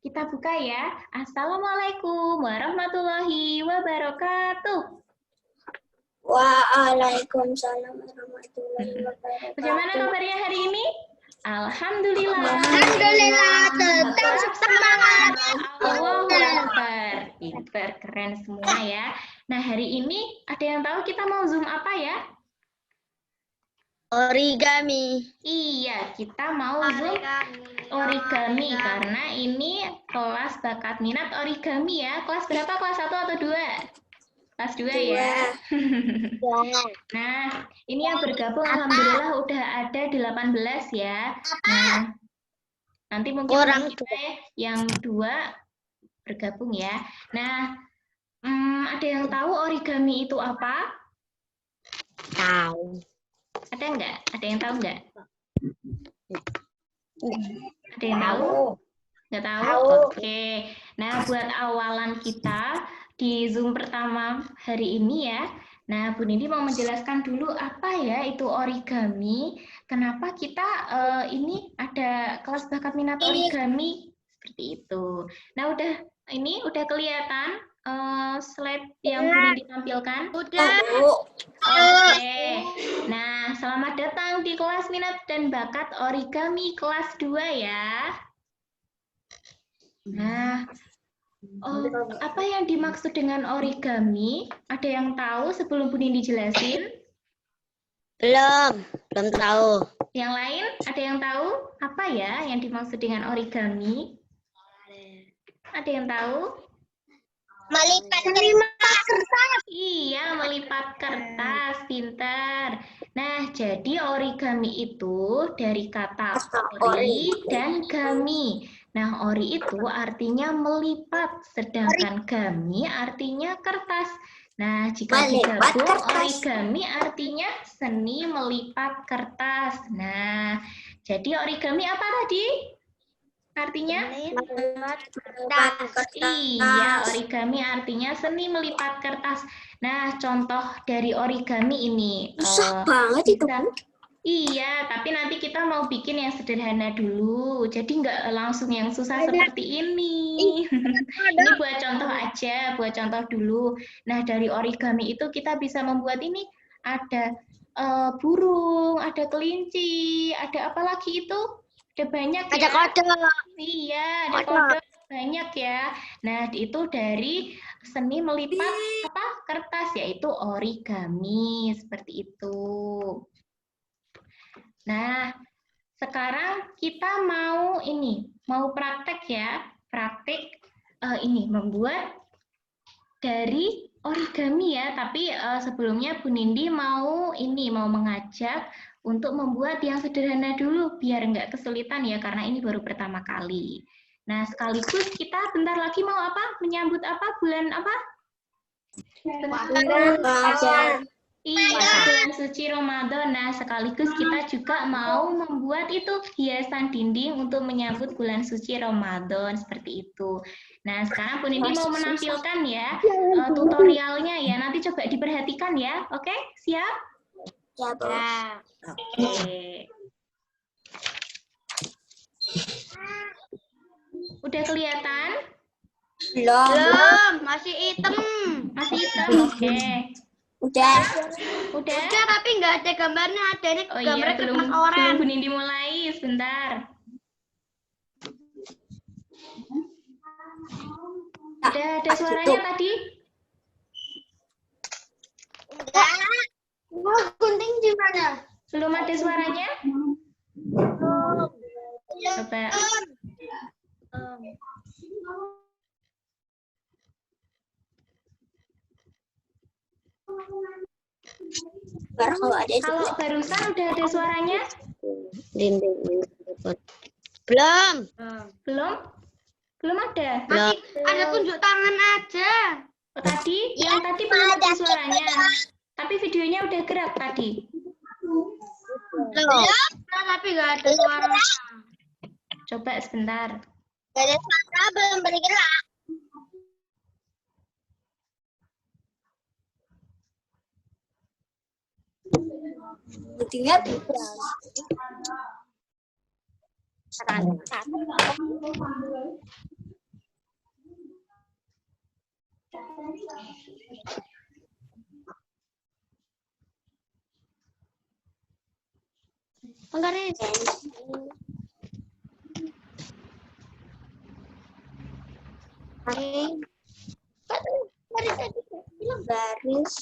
Kita buka ya. Assalamualaikum warahmatullahi wabarakatuh. Waalaikumsalam warahmatullahi wabarakatuh. Bagaimana kabarnya hari ini? Alhamdulillah. Alhamdulillah, tetap semangat. Allahu Akbar. Pinter, keren semua ya. Nah, hari ini ada yang tahu kita mau Zoom apa ya? Origami. Iya, kita mau Zoom origami karena ini kelas bakat minat origami ya. Kelas berapa? Kelas 1 atau 2? Kelas 2 ya. Nah, ini yang bergabung alhamdulillah udah ada 18 ya. Nah, nanti mungkin Orang kita yang 2 bergabung ya. Nah, ada yang tahu origami itu apa? Tahu. Ada enggak? Ada yang tahu enggak? Ada yang tahu? Nggak tahu? Oke. Nah, buat awalan kita di Zoom pertama hari ini ya. Nah, Bu Nindi mau menjelaskan dulu apa ya itu origami. Kenapa kita ini ada kelas bakat minat origami seperti itu. Nah, udah kelihatan slide yang Bu Nindi tampilkan? Udah. Oke. Nah, selamat datang di kelas minat dan bakat origami kelas 2 ya. Nah, apa yang dimaksud dengan origami? Ada yang tahu sebelum Bu Nindi jelasin? Belum tahu. Yang lain, ada yang tahu apa ya yang dimaksud dengan origami? Ada yang tahu? Melipat kertas. Iya, melipat kertas, pintar. Nah, jadi origami itu dari kata ori dan gami. Nah, ori itu artinya melipat, sedangkan gami artinya kertas. Nah, jika digabung, origami artinya seni melipat kertas. Nah, jadi origami apa tadi? Artinya? Iya, origami artinya seni melipat kertas. Nah, contoh dari origami ini. Susah banget itu. Iya, tapi nanti kita mau bikin yang sederhana dulu. Jadi nggak langsung yang susah seperti ini. Ini buat contoh aja, buat contoh dulu. Nah, dari origami itu kita bisa membuat ini. Ada burung, ada kelinci, ada apa lagi itu? Ada banyak ya. Ada kodok. Iya, ada kodok banyak ya. Nah, itu dari seni melipat kertas, yaitu origami, seperti itu. Nah, sekarang kita mau praktek ya. Praktek ini membuat dari origami ya, tapi sebelumnya Bu Nindi mau mengajak untuk membuat yang sederhana dulu biar nggak kesulitan ya, karena ini baru pertama kali. Nah, sekaligus kita bentar lagi mau apa? Menyambut apa? Bulan apa? Iya, bulan suci Ramadan. Nah, sekaligus kita juga mau membuat itu hiasan dinding untuk menyambut bulan suci Ramadan seperti itu. Nah, sekarang Bu Nindi mau menampilkan ya tutorialnya ya. Nanti coba diperhatikan ya. Oke, siap? Ya, Bu. Oke. Udah kelihatan? Belum, masih hitam. Masih hitam, oke. Udah, tapi nggak ada gambarnya, ada ini Oh gambar iya, belum Bu Nindi mulai, sebentar. Ada suaranya tadi? Enggak. Mau gunting gimana? Belum ada suaranya? Coba. Kalau barusan udah ada suaranya? Belum. Belum? Belum ada? Masih ada tunjuk tangan aja. Oh, tadi? Yang tadi belum ada suaranya. Tapi videonya udah gerak tadi. Belum. Tapi nggak ada suara. Coba sebentar. Nggak ada suara, belum bergerak. Buktinya Penggaris. Garis.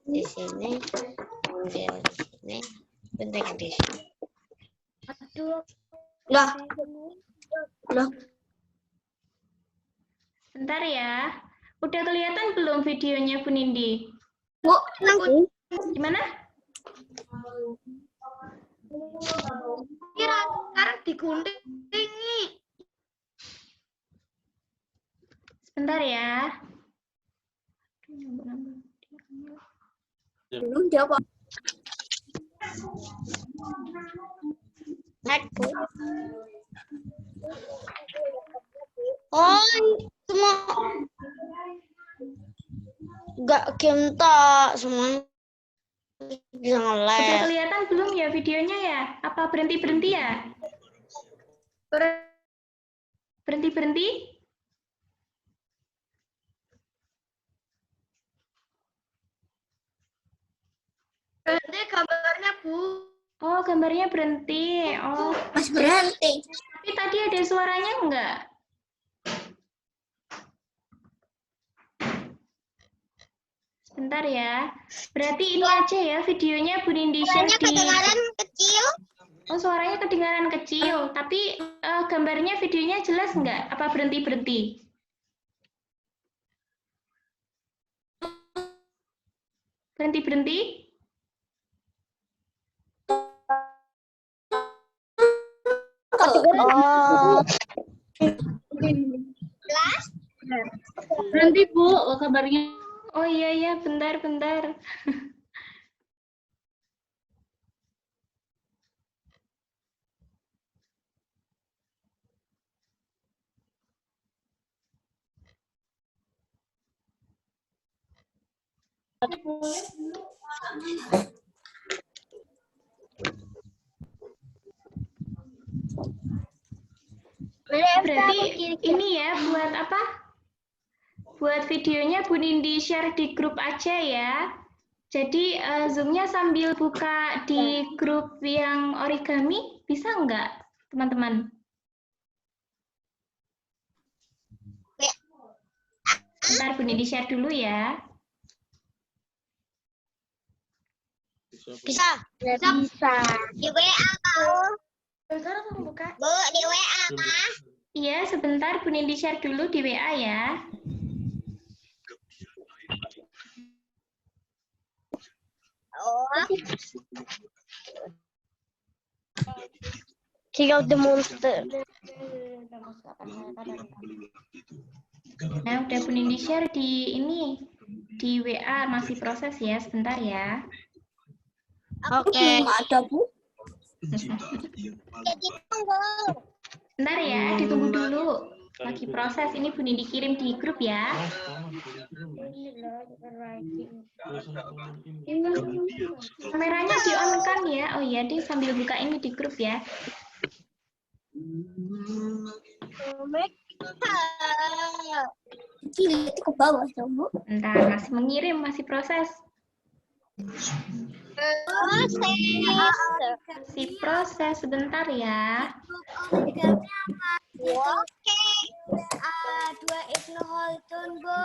Di sini, kemudian di sini, dan di sini. Aduh. Loh. Bentar ya. Udah kelihatan belum videonya Bu Nindi? Bu, Gimana? Kira sekarang diguntingi. Sebentar ya. belum jawab. Oh, semua nggak game tak semua bisa Udah ngeles. kelihatan belum ya videonya ya? Apa berhenti-berhenti ya? Berhenti-berhenti? Berarti gambarnya, Bu. Oh, gambarnya berhenti. Oh, Mas berhenti. tapi tadi ada suaranya enggak? Sebentar ya. Berarti ini aja ya videonya Bu Nindi share di... Kedengaran kecil. Oh, suaranya kedengaran kecil. Tapi gambarnya, videonya jelas enggak? Apa berhenti-berhenti? Berhenti-berhenti? Oh. Berhenti Bu, kabarnya. Oh iya, iya. Bentar. Berarti ini ya buat apa? Buat videonya Bu Nindi share di grup aja ya. Jadi Zoom-nya sambil buka di grup yang origami, bisa nggak teman-teman? Bentar Bu Nindi share dulu ya. Bisa. Di WA, Bu. Bu, di WA, Kak. Iya, sebentar Bu Nindi share dulu di WA ya. Oh. King of the Monster. Nah, udah Bu Nindi share di ini, di WA, masih proses ya, sebentar ya. Oke. Ada Bu. Jadi tunggu. Bentar ya, ditunggu dulu. Lagi proses, ini Bu Nindi kirim di grup ya. Kameranya di-on kan ya? Oh iya, deh sambil buka ini di grup ya. Itu ke bawah dong Bu. Bentar, masih mengirim, masih proses. Masih proses, sebentar ya. Oke. Dua Ibnu Khaldun, Bu.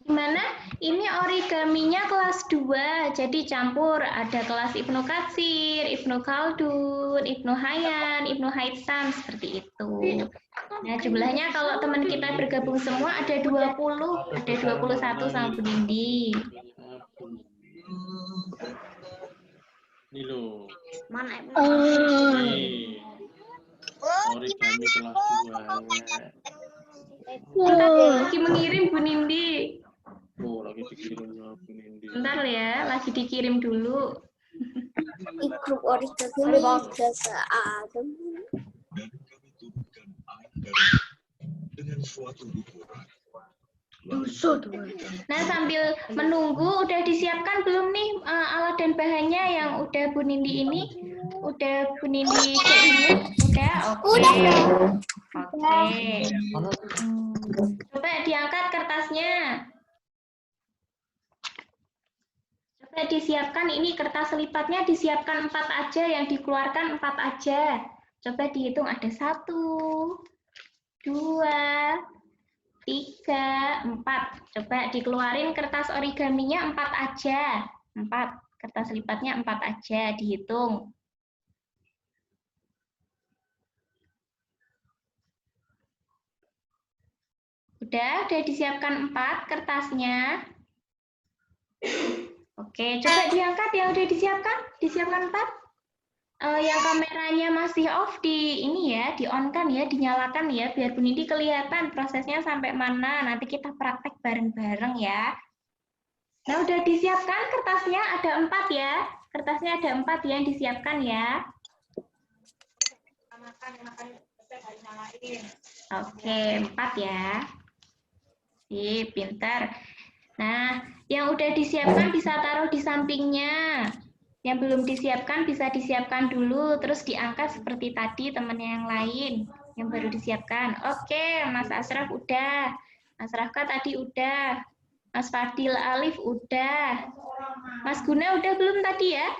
Gimana? Ini origaminya kelas 2, jadi campur. Ada kelas Ibnu Katsir, Ibnu Khaldun, Ibnu Hayyan, Ibnu Haitsam, seperti itu. Nah, jumlahnya kalau teman kita bergabung semua ada 20, ada 21 sama Bu Nindi. Ini loh. Mana Ini. Origami kelas 2. Lagi mengirim Bu Nindi. Oh, lagi dikirim sama Bu Nindi. Bentar ya, lagi dikirim dulu. grup origami jasa Adam. Nah, sambil menunggu, udah disiapkan belum nih alat dan bahannya yang udah Bu Nindi ini? Udah Bu Nindi keinget? Udah? Oke. Oke. Coba diangkat kertasnya. Coba disiapkan, ini kertas lipatnya disiapkan 4 aja, yang dikeluarkan 4 aja. Coba dihitung, ada 1, 2, 3, 4. Coba dikeluarin kertas origaminya 4 aja. 4. Kertas lipatnya 4 aja, dihitung. Udah disiapkan 4 kertasnya. Oke, coba diangkat yang udah disiapkan. Disiapkan 4. Yang kameranya masih off di ini ya, di on kan ya, dinyalakan ya, biar Bu Nindi kelihatan prosesnya sampai mana. Nanti kita praktek bareng-bareng ya. Nah, udah disiapkan kertasnya, ada 4 ya. Kertasnya ada 4 ya yang disiapkan ya. Oke, 4 ya. Sip, pintar. Nah, yang udah disiapkan bisa taruh di sampingnya. Yang belum disiapkan bisa disiapkan dulu, terus diangkat seperti tadi temannya yang lain yang baru disiapkan. Oke, Mas Asraf udah. Mas Rafka tadi udah. Mas Fadil Alif udah. Mas Guna udah belum tadi ya?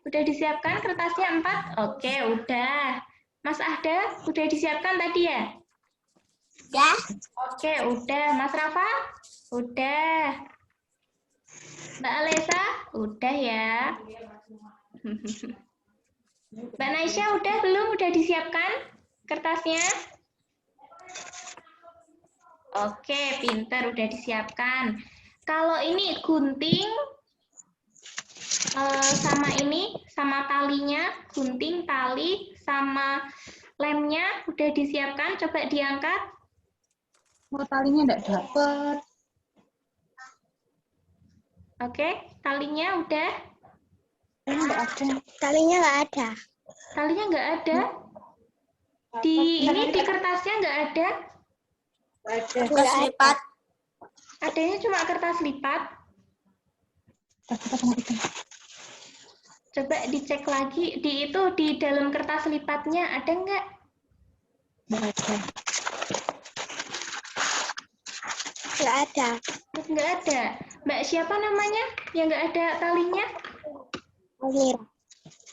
Udah disiapkan kertasnya 4? Oke, udah. Mas Ahda udah disiapkan tadi ya? Ya. Oke, udah. Mas Rafa? Udah. Mbak Alesa? Udah ya. Mbak Naisha udah belum? Udah disiapkan kertasnya? Oke, pintar, udah disiapkan. Kalau ini gunting sama ini, sama talinya, gunting, tali, sama lemnya udah disiapkan. Coba diangkat. Oh, talinya enggak dapat. Oke, talinya udah? Enggak ada. Talinya enggak ada. Talinya nggak ada? Di kertasnya nggak ada? Kertas lipat. Adanya cuma kertas lipat. Coba dicek lagi di dalam kertas lipatnya ada nggak? Nggak ada. Nggak ada. Mbak siapa namanya yang nggak ada talinya?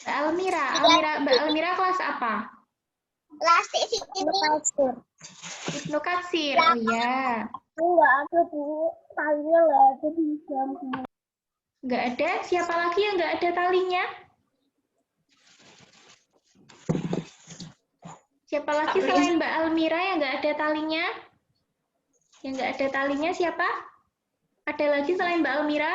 Almira. Mbak Almira kelas apa? Plastik sini. Ibnu Katsir. Oh ya. Enggak ada, Bu. Talinya nggak ada di jam. Nggak ada. Siapa lagi yang nggak ada talinya? Siapa lagi selain Mbak Almira yang nggak ada talinya? Yang nggak ada talinya siapa? Ada lagi selain Mbak Almira?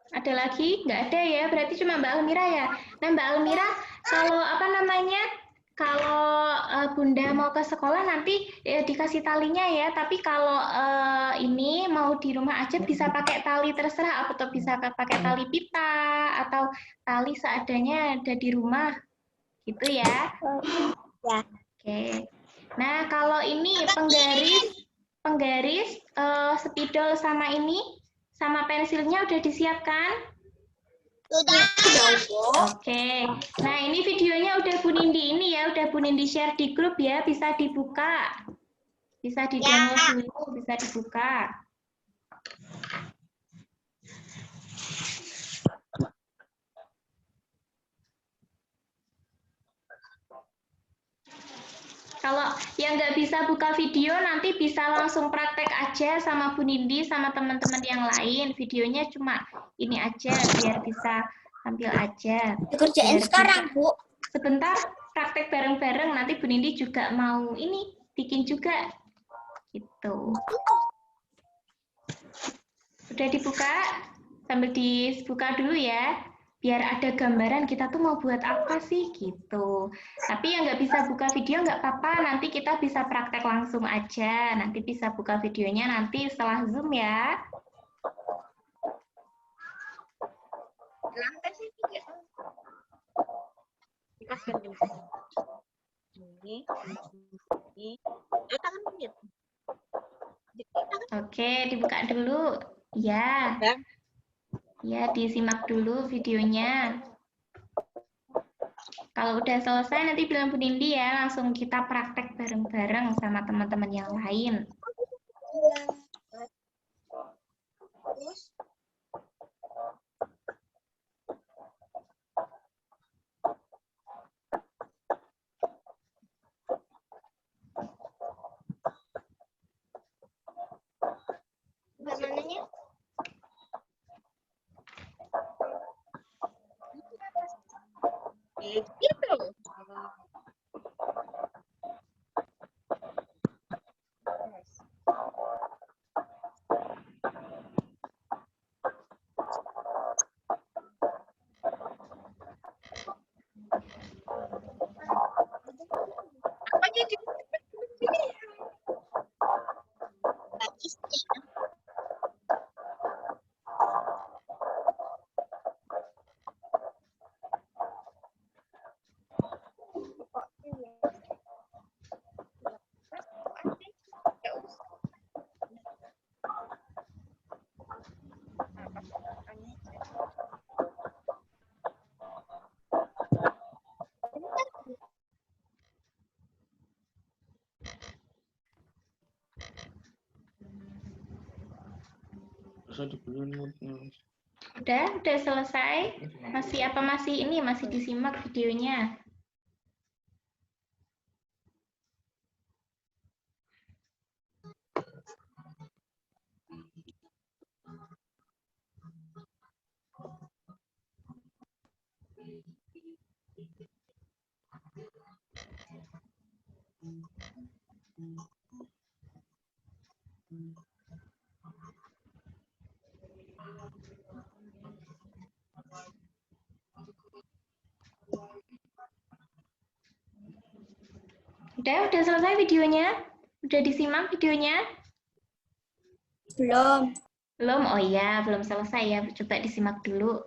Ada lagi? Nggak ada ya, berarti cuma Mbak Almira ya. Nah, Mbak Almira, kalau apa namanya, kalau Bunda mau ke sekolah nanti dikasih talinya ya, tapi kalau ini mau di rumah aja bisa pakai tali terserah, atau bisa pakai tali pita, atau tali seadanya ada di rumah, gitu ya. Ya. Oke. Nah, kalau ini penggaris, spidol sama ini, sama pensilnya udah disiapkan? Sudah. Oke. Nah, ini videonya udah Bu Nindi ini ya, udah Bu Nindi share di grup ya, bisa dibuka. Bisa di-download dulu, bisa dibuka. Kalau yang nggak bisa buka video, nanti bisa langsung praktek aja sama Bu Nindi, sama teman-teman yang lain. Videonya cuma ini aja, biar bisa tampil aja. Dikerjain sekarang, Bu. Sebentar, praktek bareng-bareng. Nanti Bu Nindi juga mau ini, bikin juga. Gitu. Udah dibuka? Sambil dibuka dulu ya. Biar ada gambaran kita tuh mau buat apa sih gitu. Tapi yang nggak bisa buka video nggak apa-apa, nanti kita bisa praktek langsung aja. Nanti bisa buka videonya nanti setelah Zoom ya. Oke, dibuka dulu. Ya. Ya, disimak dulu videonya. Kalau udah selesai nanti bilang Bu Nindi ya, langsung kita praktek bareng-bareng sama teman-teman yang lain. Mananya? Gitu. Apa jadi? Bisa dibeliin. Udah selesai? Masih disimak videonya? Udah selesai videonya? Udah disimak videonya? Belum. Belum? Oh iya, belum selesai ya. Coba disimak dulu.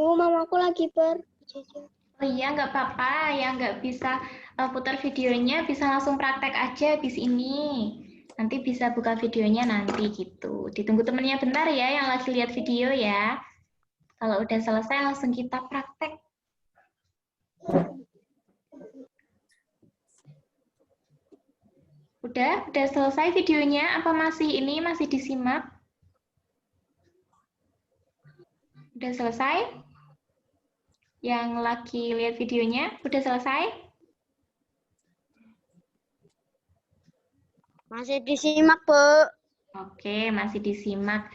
Mamaku lagi Oh iya, nggak apa-apa. Yang nggak bisa putar videonya, bisa langsung praktek aja habis ini. Nanti bisa buka videonya nanti gitu. Ditunggu temennya bentar ya, yang lagi lihat video ya. Kalau udah selesai, langsung kita praktek. Udah selesai videonya? Apa masih disimak? Udah selesai? Yang lagi lihat videonya, udah selesai? Masih disimak, Bu. Oke, masih disimak.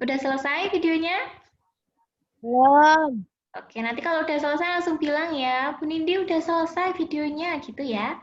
Udah selesai videonya? Belum. Oke, nanti kalau udah selesai langsung bilang ya, Bu Nindi udah selesai videonya, gitu ya.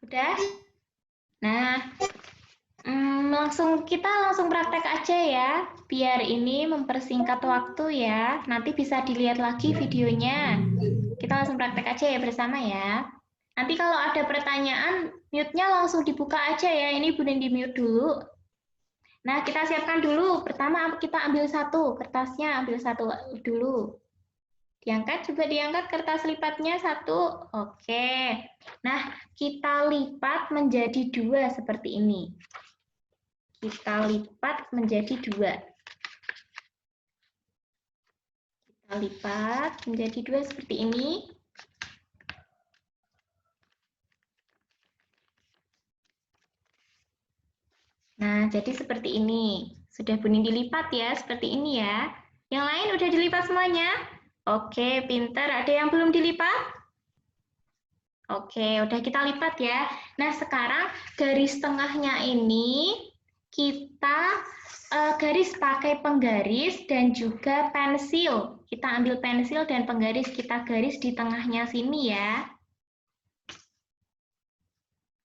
Udah? Nah, kita langsung praktek aja ya, biar ini mempersingkat waktu ya. Nanti bisa dilihat lagi videonya. Kita langsung praktek aja ya bersama ya. Nanti kalau ada pertanyaan, mute-nya langsung dibuka aja ya. Ini Bu Nindi mute dulu. Nah, kita siapkan dulu. Pertama kita ambil satu, kertasnya ambil satu dulu. Diangkat, coba diangkat kertas lipatnya satu. Oke. Nah, kita lipat menjadi dua seperti ini. Kita lipat menjadi dua. Kita lipat menjadi dua seperti ini. Nah, jadi seperti ini. Sudah Bu Nindi dilipat ya, seperti ini ya. Yang lain udah dilipat semuanya? Oke, pintar. Ada yang belum dilipat? Oke, udah kita lipat ya. Nah, sekarang garis tengahnya ini kita garis pakai penggaris dan juga pensil. Kita ambil pensil dan penggaris, kita garis di tengahnya sini ya.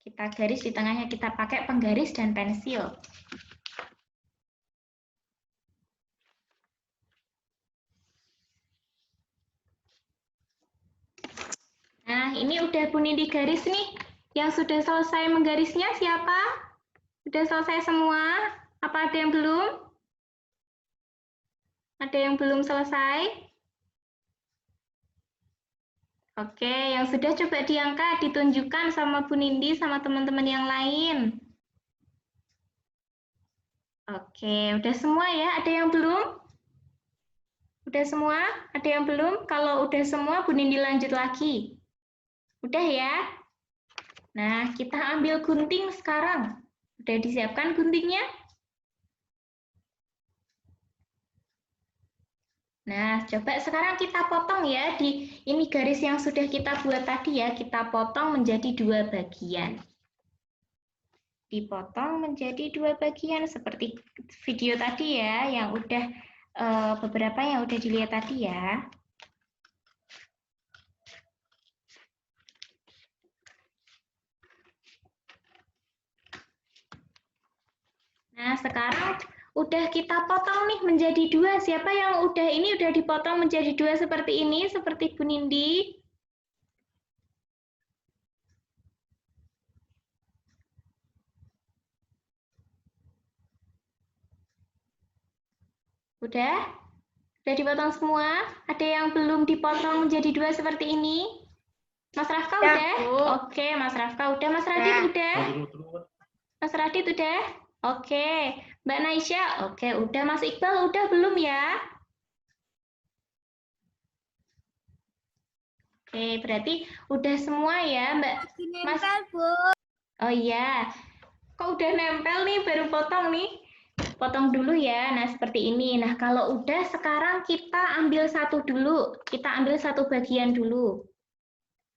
Kita garis di tengahnya, kita pakai penggaris dan pensil. Nah, ini udah Bu Nindi garis nih. Yang sudah selesai menggarisnya siapa? Sudah selesai semua? Apa ada yang belum? Ada yang belum selesai? Oke, yang sudah coba diangkat, ditunjukkan sama Bu Nindi, sama teman-teman yang lain. Oke, udah semua ya? Ada yang belum? Udah semua? Ada yang belum? Kalau udah semua, Bu Nindi lanjut lagi. Udah ya? Nah, kita ambil gunting sekarang. Udah disiapkan guntingnya? Nah, coba sekarang kita potong ya. Ini garis yang sudah kita buat tadi ya, kita potong menjadi dua bagian. Dipotong menjadi dua bagian seperti video tadi ya, yang udah beberapa yang udah dilihat tadi ya. Nah, sekarang udah kita potong nih menjadi dua. Siapa yang udah dipotong menjadi dua seperti ini, seperti Bu Nindi? Udah? Udah dipotong semua? Ada yang belum dipotong menjadi dua seperti ini? Mas Rafka Ya, udah? Bu. Oke, Mas Rafka udah. Mas Radit udah? Mas Radit udah? Oke. Mbak Naisha? Oke, udah. Mas Iqbal udah belum ya? Oke, berarti udah semua ya, Mbak? Mas? Oh iya. Kok udah nempel nih, baru potong nih? Potong dulu ya. Nah, seperti ini. Nah, kalau udah sekarang kita ambil satu dulu. Kita ambil satu bagian dulu.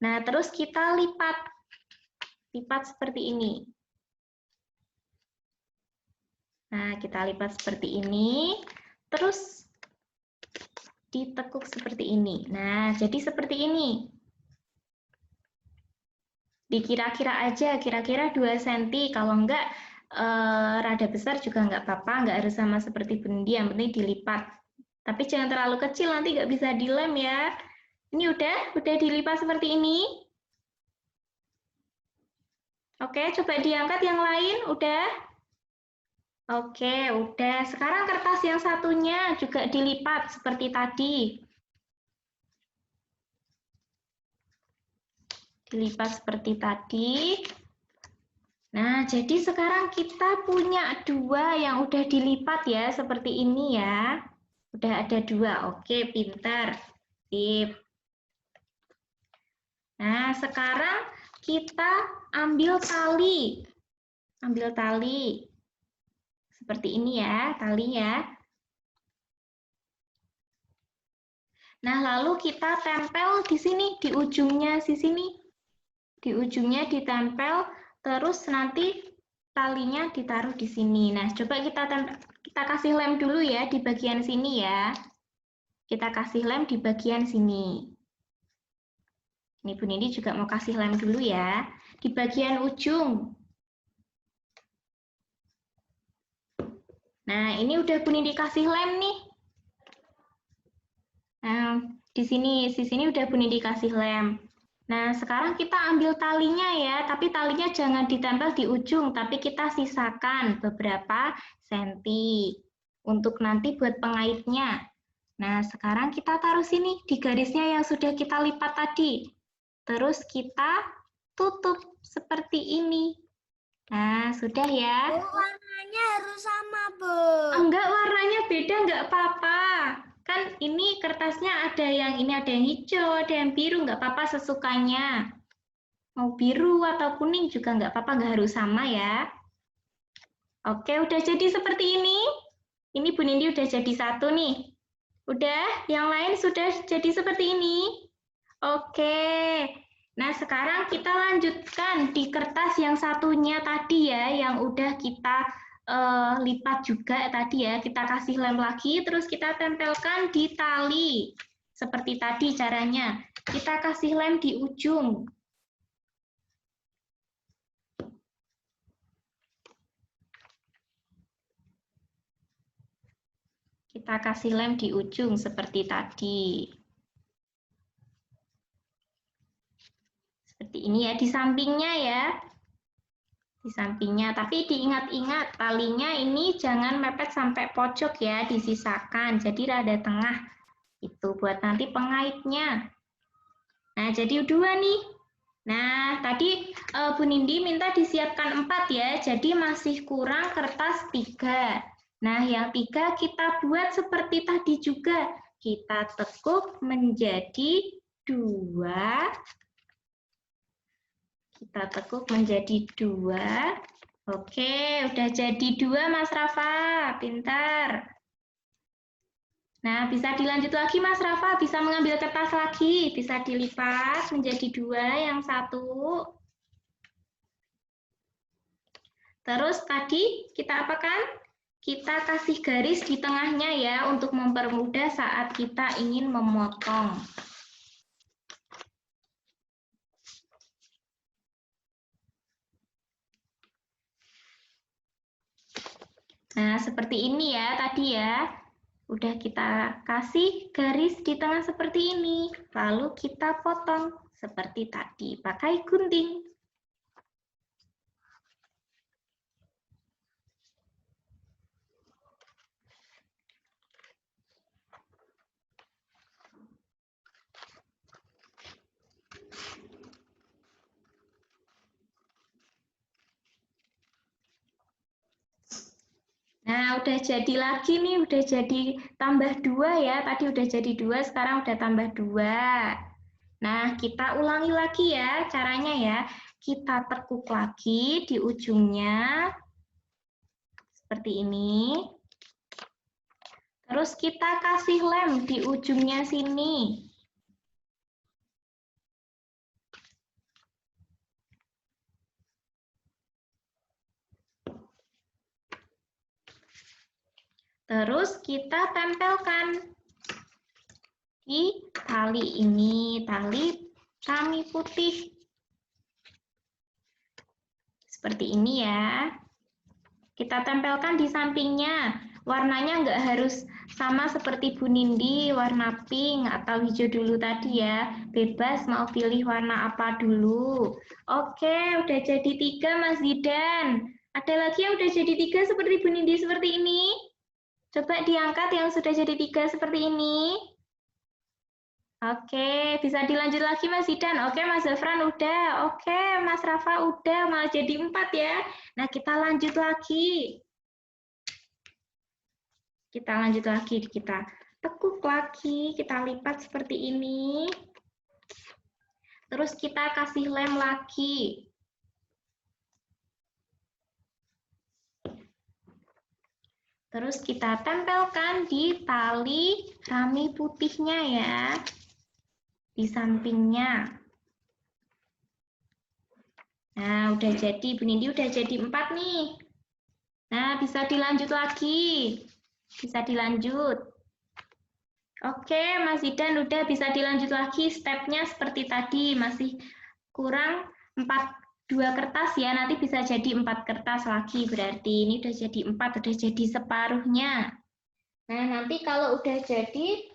Nah, terus kita lipat. Lipat seperti ini. Nah, kita lipat seperti ini, terus ditekuk seperti ini. Nah, jadi seperti ini. Dikira-kira aja, kira-kira 2 cm. Kalau enggak, rada besar juga enggak apa-apa, enggak harus sama seperti Bu Nindi, yang penting dilipat. Tapi jangan terlalu kecil, nanti enggak bisa dilem ya. Ini udah dilipat seperti ini. Oke, coba diangkat yang lain. Udah? Oke, udah. Sekarang kertas yang satunya juga dilipat seperti tadi. Dilipat seperti tadi. Nah, jadi sekarang kita punya 2 yang udah dilipat ya, seperti ini ya. Udah ada 2. Oke, pintar. Sip. Nah, sekarang kita ambil tali. Ambil tali. Seperti ini ya, tali ya. Nah, lalu kita tempel di sini, di ujungnya di sini. Di ujungnya ditempel, terus nanti talinya ditaruh di sini. Nah, coba kita kasih lem dulu ya di bagian sini ya. Kita kasih lem di bagian sini. Ini Bu Nindi juga mau kasih lem dulu ya. Di bagian ujung. Nah, ini udah Bu Nindi kasih lem nih. Nah, di sini udah Bu Nindi kasih lem. Nah, sekarang kita ambil talinya ya, tapi talinya jangan ditempel di ujung, tapi kita sisakan beberapa senti untuk nanti buat pengaitnya. Nah, sekarang kita taruh sini di garisnya yang sudah kita lipat tadi. Terus kita tutup seperti ini. Nah, sudah ya. Warnanya harus sama, Bu. Enggak, warnanya beda, enggak apa-apa. Kan ini kertasnya ada yang hijau, ada yang biru, enggak apa-apa sesukanya. Mau biru atau kuning juga enggak apa-apa, enggak harus sama ya. Oke, udah jadi seperti ini. Ini Bu Nindi udah jadi satu nih. Udah, yang lain sudah jadi seperti ini. Oke, nah sekarang kita lanjutkan di kertas yang satunya tadi ya, yang udah kita lipat juga tadi ya, kita kasih lem lagi, terus kita tempelkan di tali. Seperti tadi caranya, kita kasih lem di ujung. Kita kasih lem di ujung seperti tadi. Seperti ini ya, di sampingnya ya. Di sampingnya, tapi diingat-ingat talinya ini jangan mepet sampai pojok ya, disisakan. Jadi rada tengah. Itu buat nanti pengaitnya. Nah, jadi 2 nih. Nah, tadi Bu Nindi minta disiapkan 4 ya, jadi masih kurang kertas 3. Nah, yang 3 kita buat seperti tadi juga. Kita tekuk menjadi 2. Kita tekuk menjadi 2. Oke, udah jadi 2 Mas Rafa. Pintar. Nah, bisa dilanjut lagi Mas Rafa, bisa mengambil kertas lagi. Bisa dilipat menjadi 2, yang satu. Terus tadi kita apakan? Kita kasih garis di tengahnya ya, untuk mempermudah saat kita ingin memotong. Nah, seperti ini ya tadi ya. Udah kita kasih garis di tengah seperti ini. Lalu kita potong seperti tadi, pakai gunting. Nah, udah jadi lagi nih, udah jadi tambah 2 ya. Tadi udah jadi 2, sekarang udah tambah 2. Nah, kita ulangi lagi ya caranya ya. Kita tekuk lagi di ujungnya. Seperti ini. Terus kita kasih lem di ujungnya sini. Terus kita tempelkan di tali ini, tali tami putih. Seperti ini ya. Kita tempelkan di sampingnya. Warnanya nggak harus sama seperti Bu Nindi, warna pink atau hijau dulu tadi ya. Bebas mau pilih warna apa dulu. Oke, udah jadi 3 Mas Zidan. Ada lagi yang udah jadi 3 seperti Bu Nindi seperti ini? Coba diangkat yang sudah jadi 3 seperti ini. Oke, bisa dilanjut lagi Mas Zidan. Oke, Mas Zafran udah. Oke, Mas Rafa udah, malah jadi 4 ya. Nah, kita lanjut lagi. Kita lanjut lagi, kita tekuk lagi, kita lipat seperti ini. Terus kita kasih lem lagi. Terus kita tempelkan di tali rami putihnya ya. Di sampingnya. Nah, udah jadi, Bu Nindi udah jadi 4 nih. Nah, bisa dilanjut lagi. Bisa dilanjut. Oke, Mas Zidan udah bisa dilanjut lagi. Stepnya seperti tadi, masih kurang 2 kertas ya. Nanti bisa jadi 4 kertas lagi. Berarti ini udah jadi 4, udah jadi separuhnya. Nah, nanti kalau udah jadi,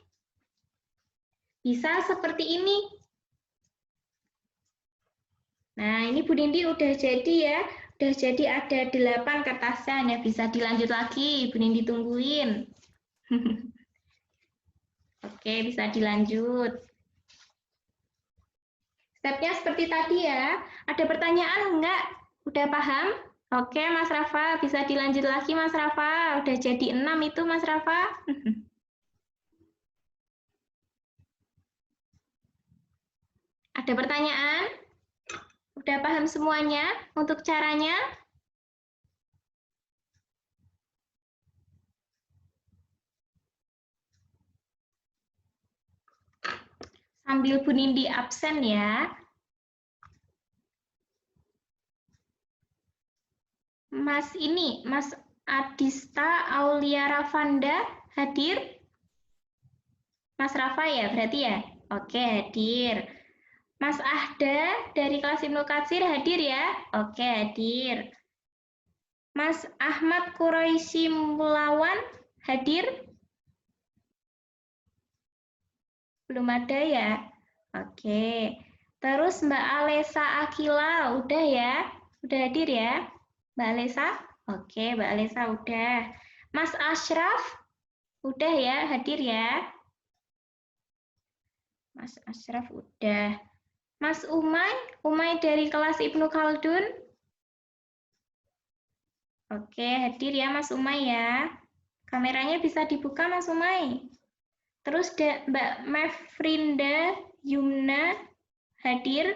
bisa seperti ini. Nah, ini Bu Nindi udah jadi ya. Udah jadi ada 8 kertasnya. Nah, bisa dilanjut lagi. Bu Nindi tungguin. Oke, bisa dilanjut. Stepnya seperti tadi ya. Ada pertanyaan enggak? Udah paham? Oke, Mas Rafa. Bisa dilanjut lagi, Mas Rafa. Udah jadi 6 itu, Mas Rafa. Ada pertanyaan? Udah paham semuanya untuk caranya? Sambil Bu Nindi absen ya. Mas Adista Aulia Ravanda hadir? Mas Rafa ya berarti ya? Oke, hadir. Mas Ahda dari kelas Ibnu Katsir hadir ya? Oke, hadir. Mas Ahmad Quraisy Mulawan hadir? Belum ada ya? Oke. Terus Mbak Alesa Akila udah ya? Udah hadir ya? Mbak Alesa? Oke, Mbak Alesa udah. Mas Ashraf udah ya? Hadir ya? Mas Ashraf udah. Mas Umay dari kelas Ibnu Khaldun. Oke, hadir ya Mas Umay ya. Kameranya bisa dibuka Mas Umay. Terus Mbak Mefrinda Yumna hadir.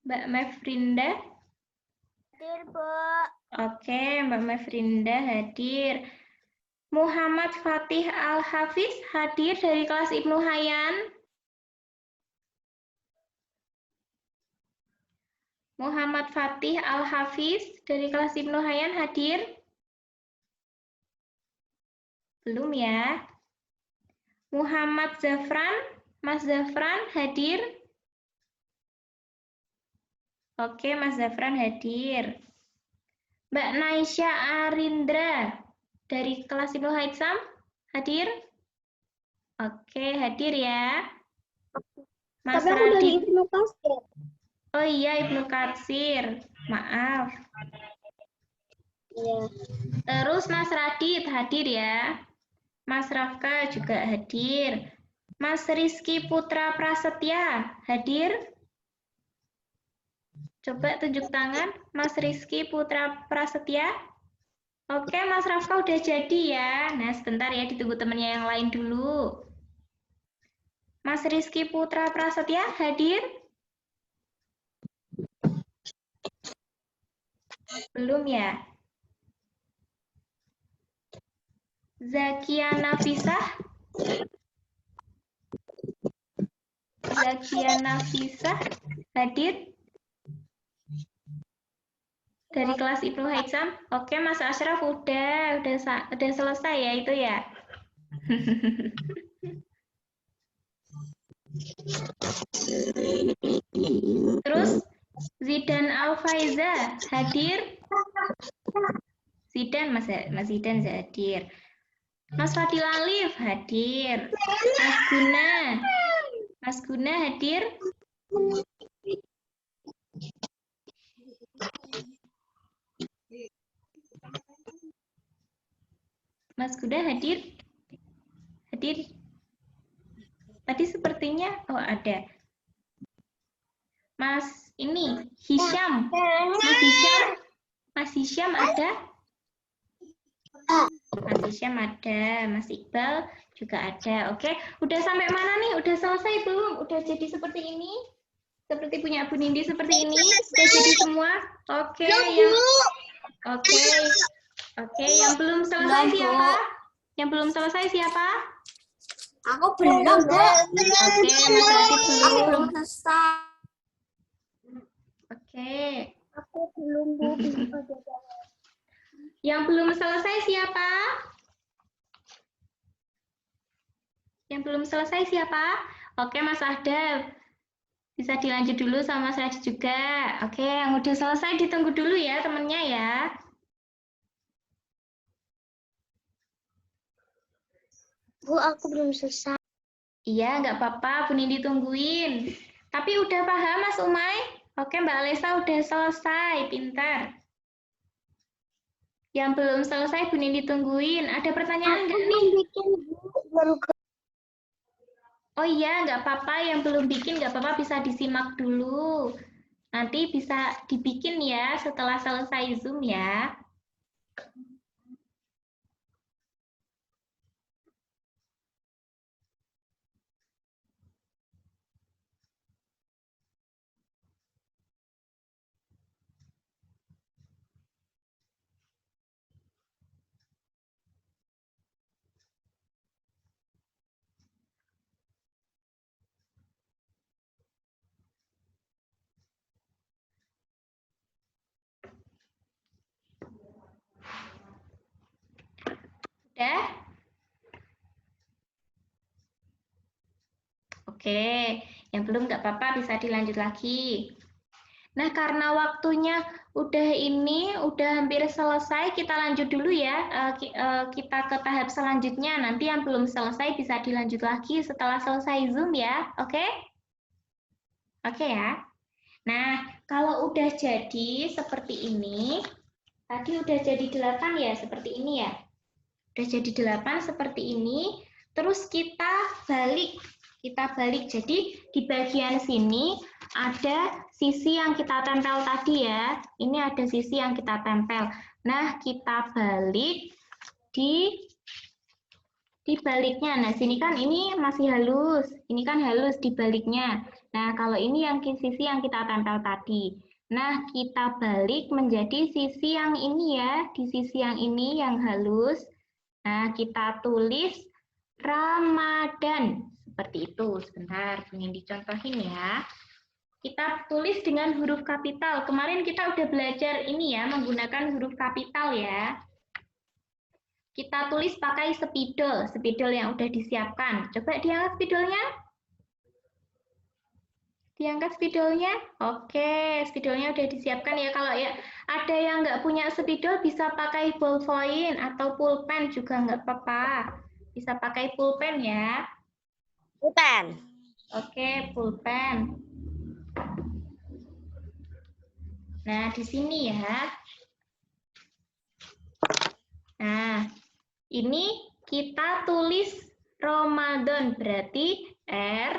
Mbak Mefrinda. Hadir, Bu. Oke, Mbak Mefrinda hadir. Muhammad Fatih Al-Hafiz hadir dari kelas Ibnu Hayyan. Muhammad Fatih Al-Hafiz dari kelas Ibnu Hayyan hadir? Belum ya. Muhammad Zafran, Mas Zafran hadir? Oke, Mas Zafran hadir. Mbak Naisha Arindra dari kelas Ibnu Haitsam hadir? Oke, hadir ya. Mas Tapi aku dari Radit. Ibnu Katsir. Oh iya, Ibnu Katsir. Maaf. Iya. Terus Mas Radit hadir ya. Mas Rafka juga hadir. Mas Rizky Putra Prasetya hadir? Coba tunjuk tangan, Mas Rizky Putra Prasetya. Oke, Mas Rafka udah jadi ya. Nah, sebentar ya, ditunggu temannya yang lain dulu. Mas Rizky Putra Prasetya hadir? Belum ya? Zakia Nafisah? Zakia Nafisah hadir? Dari kelas Ibnu Haitsam? Oke, Mas Ashraf udah selesai ya itu ya. Terus Zidan Al-Faiza hadir? Zidan, Mas Zidan hadir. Mas Fadil Alif hadir. Mas Guna hadir. Mas Guna hadir. Hadir. Tadi sepertinya ada. Mas ini Hisham. Mas Hisham ada? Mas Hisham ada, Mas Iqbal juga ada. Oke, udah sampai mana nih? Udah selesai belum? Udah jadi seperti ini? Seperti punya Bu Nindi seperti ini? Udah jadi semua? Oke, Oke, yang belum selesai siapa? Yang belum selesai siapa? Aku belum, Bu. Oke, Mas Radit belum. selesai. Oke. Aku belum, Bu. Yang belum selesai siapa? Yang belum selesai siapa? Oke, Mas Ahdaf. Bisa dilanjut dulu sama Mas Radit juga. Oke, yang udah selesai ditunggu dulu ya temennya ya. Bu, aku belum selesai. Iya, nggak apa-apa, Bu Nindi tungguin. Tapi udah paham, Mas Umay? Oke, Mbak Alesa udah selesai, pintar. Yang belum selesai, Bu Nindi tungguin. Ada pertanyaan nggak nih? Bikin, Bu. Baru Oh iya, nggak apa-apa. Yang belum bikin, nggak apa-apa, bisa disimak dulu. Nanti bisa dibikin ya setelah selesai Zoom ya. Udah? Oke, yang belum nggak apa-apa, bisa dilanjut lagi. Nah, karena waktunya udah hampir selesai, kita lanjut dulu ya. Kita ke tahap selanjutnya. Nanti yang belum selesai bisa dilanjut lagi setelah selesai Zoom ya. Oke? Oke ya. Nah, kalau udah jadi seperti ini, tadi udah jadi 8 ya, seperti ini ya. Udah jadi 8 seperti ini, terus kita balik. Jadi di bagian sini ada sisi yang kita tempel tadi ya. Ini ada sisi yang kita tempel. Nah, kita balik di baliknya. Nah, sini kan ini masih halus. Ini kan halus di baliknya. Nah, kalau ini yang sisi yang kita tempel tadi. Nah, kita balik menjadi sisi yang ini ya. Di sisi yang ini yang halus. Nah, kita tulis Ramadan. Seperti itu. Sebentar, ingin dicontohin ya. Kita tulis dengan huruf kapital. Kemarin kita udah belajar ini ya, menggunakan huruf kapital ya. Kita tulis pakai spidol yang udah disiapkan. Coba diangkat spidolnya. Diangkat spidolnya. Oke, spidolnya udah disiapkan ya. Kalau ya ada yang nggak punya spidol bisa pakai ballpoint atau pulpen juga nggak apa-apa. Bisa pakai pulpen ya. Pulpen. Oke, pulpen. Nah, di sini ya. Nah, ini kita tulis Ramadan, berarti R,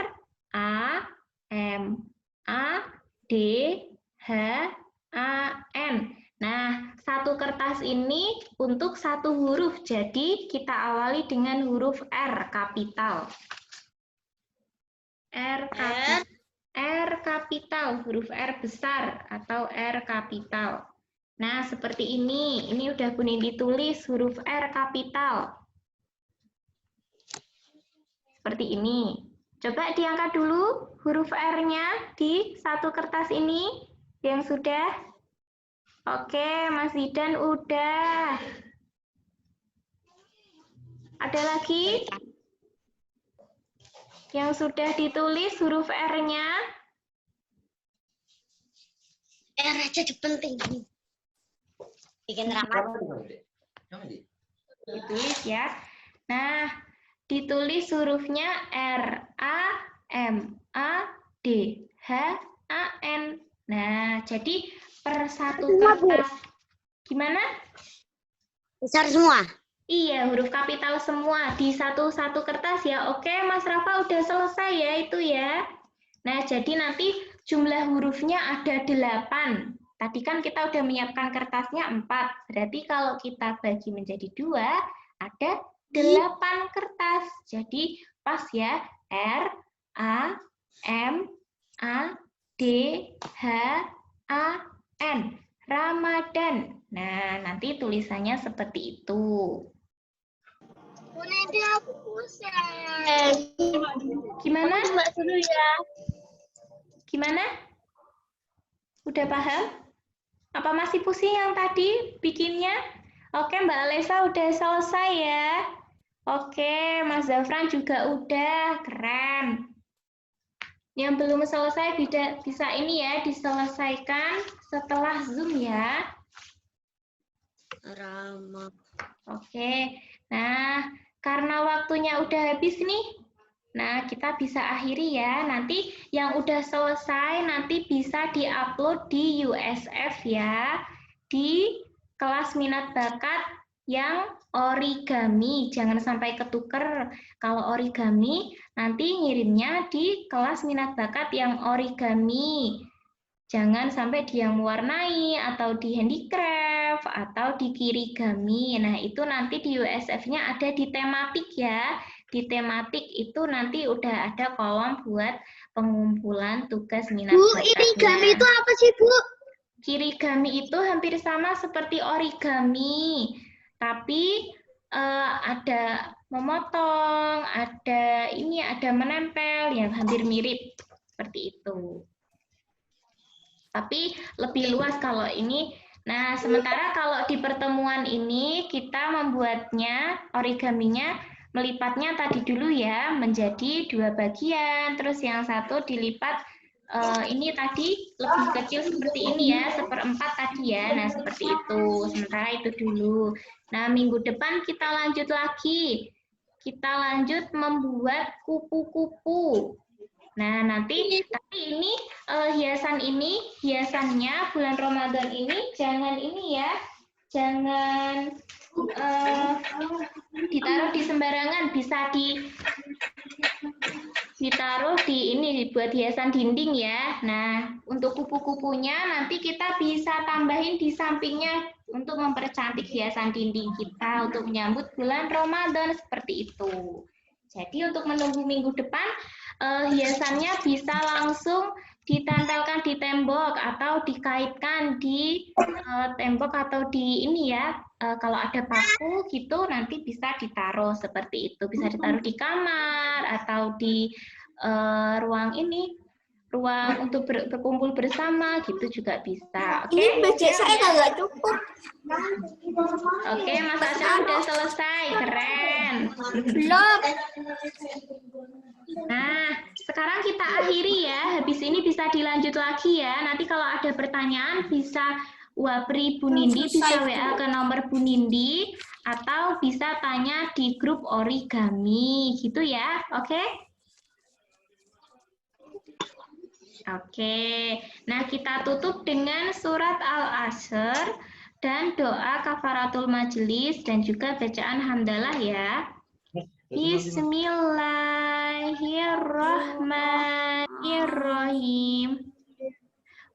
A, M, A, D, H, A, N. Nah, satu kertas ini untuk satu huruf, jadi kita awali dengan huruf R kapital. R kapital, huruf R besar atau R kapital. Nah, seperti ini. Ini udah Bu Nindi tulis huruf R kapital. Seperti ini. Coba diangkat dulu huruf R-nya di satu kertas ini. Yang sudah? Oke, Mas Zidan udah. Ada lagi? Yang sudah ditulis huruf R-nya? R aja penting. Bikin ramat. Ditulis ya. Nah, ditulis hurufnya R, A, M, A, D, H, A, N. Nah, jadi per satu kertas. Gimana? Besar semua. Iya, huruf kapital semua di satu-satu kertas ya. Oke, Mas Rafa udah selesai ya itu ya. Nah, jadi nanti jumlah hurufnya ada 8. Tadi kan kita udah menyiapkan kertasnya 4. Berarti kalau kita bagi menjadi 2, ada 8 kertas. Jadi pas ya, R, A, M, A, D, H, A, N. Ramadan. Nah, nanti tulisannya seperti itu. Nanti aku pusing. Gimana? Mbak dulu ya. Gimana? Udah paham? Apa masih pusing yang tadi bikinnya? Oke, Mbak Alesa udah selesai ya. Oke, Mas Zafran juga udah. Keren. Yang belum selesai bisa ini ya, diselesaikan setelah Zoom ya. Rama. Oke, nah karena waktunya udah habis nih, nah kita bisa akhiri ya. Nanti yang udah selesai nanti bisa diupload di USF ya, di kelas minat bakat yang origami. Jangan sampai ketuker. Kalau origami nanti ngirimnya di kelas minat bakat yang origami. Jangan sampai di yang mewarnai atau di handicraft atau di kirigami. Nah, itu nanti di USF-nya ada di tematik ya. Di tematik itu nanti udah ada kolom buat pengumpulan tugas minat bakatnya. Kirigami itu apa sih, Bu? Kirigami itu hampir sama seperti origami. Tapi ada memotong, ada menempel yang hampir mirip seperti itu. Tapi lebih luas kalau ini. Nah, sementara kalau di pertemuan ini kita membuatnya, origaminya, melipatnya tadi dulu ya, menjadi 2 bagian. Terus yang satu dilipat, ini tadi lebih kecil seperti ini ya, 1/4 tadi ya. Nah, seperti itu. Sementara itu dulu. Nah, minggu depan kita lanjut lagi. Kita lanjut membuat kupu-kupu. Nah, nanti tapi ini hiasannya bulan Ramadan ini jangan ini ya. Jangan ditaruh di sembarangan, bisa ditaruh di ini buat hiasan dinding ya. Nah, untuk kupu-kupunya nanti kita bisa tambahin di sampingnya untuk mempercantik hiasan dinding kita untuk menyambut bulan Ramadan seperti itu. Jadi untuk menunggu minggu depan hiasannya bisa langsung ditempelkan di tembok atau dikaitkan di tembok atau di ini ya. Kalau ada paku gitu nanti bisa ditaruh seperti itu. Bisa ditaruh di kamar atau di ruang untuk berkumpul bersama gitu juga bisa. Oke? Ini budget saya nggak cukup. Oke, Mas Aceh udah selesai. Keren. Belum. Nah, sekarang kita akhiri ya. Habis ini bisa dilanjut lagi ya. Nanti kalau ada pertanyaan bisa wapri Bu Nindi, bisa WA ke nomor Bu Nindi, atau bisa tanya di grup origami. Gitu ya, oke? Oke. Nah, kita tutup dengan surat Al-Asr dan doa kafaratul majelis dan juga bacaan hamdalah ya. Bismillahirrahmanirrahim.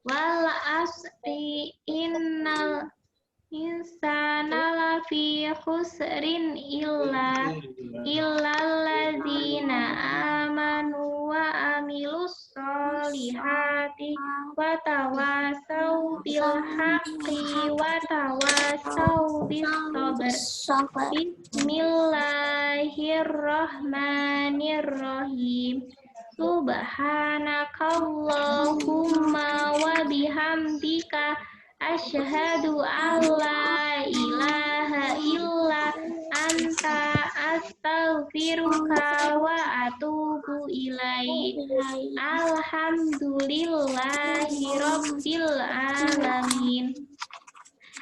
Wal asri innal insana lafi khusrin illalladzina amanu wa amilus solihati wa tawasau bil haqqi wa tawasau bis sabr. Bismillahirrahmanirrahim. Subhanakallahumma wa bihamdika asyhadu an la ilaha illa anta astaghfiruka wa atubu ilaik. Alhamdulillahi rabbil alamin.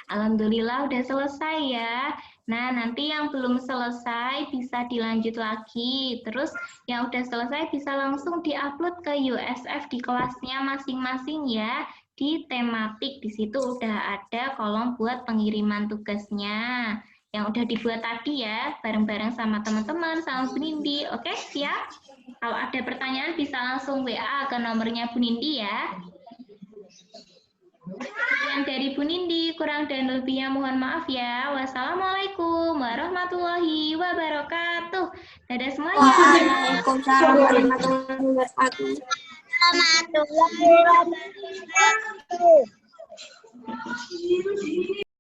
Alhamdulillah udah selesai ya. Nah, nanti yang belum selesai bisa dilanjut lagi. Terus yang udah selesai bisa langsung diupload ke USF di kelasnya masing-masing ya. Di tematik, di situ udah ada kolom buat pengiriman tugasnya. Yang udah dibuat tadi ya, bareng-bareng sama teman-teman, sama Bu Nindi. Oke, siap? Kalau ada pertanyaan bisa langsung WA ke nomornya Bu Nindi ya. Sekian dari Bu Nindi, kurang dan lebihnya mohon maaf ya. Wassalamualaikum warahmatullahi wabarakatuh. Dadah semuanya. Waalaikumsalam warahmatullahi wabarakatuh. Warahmatullahi wabarakatuh.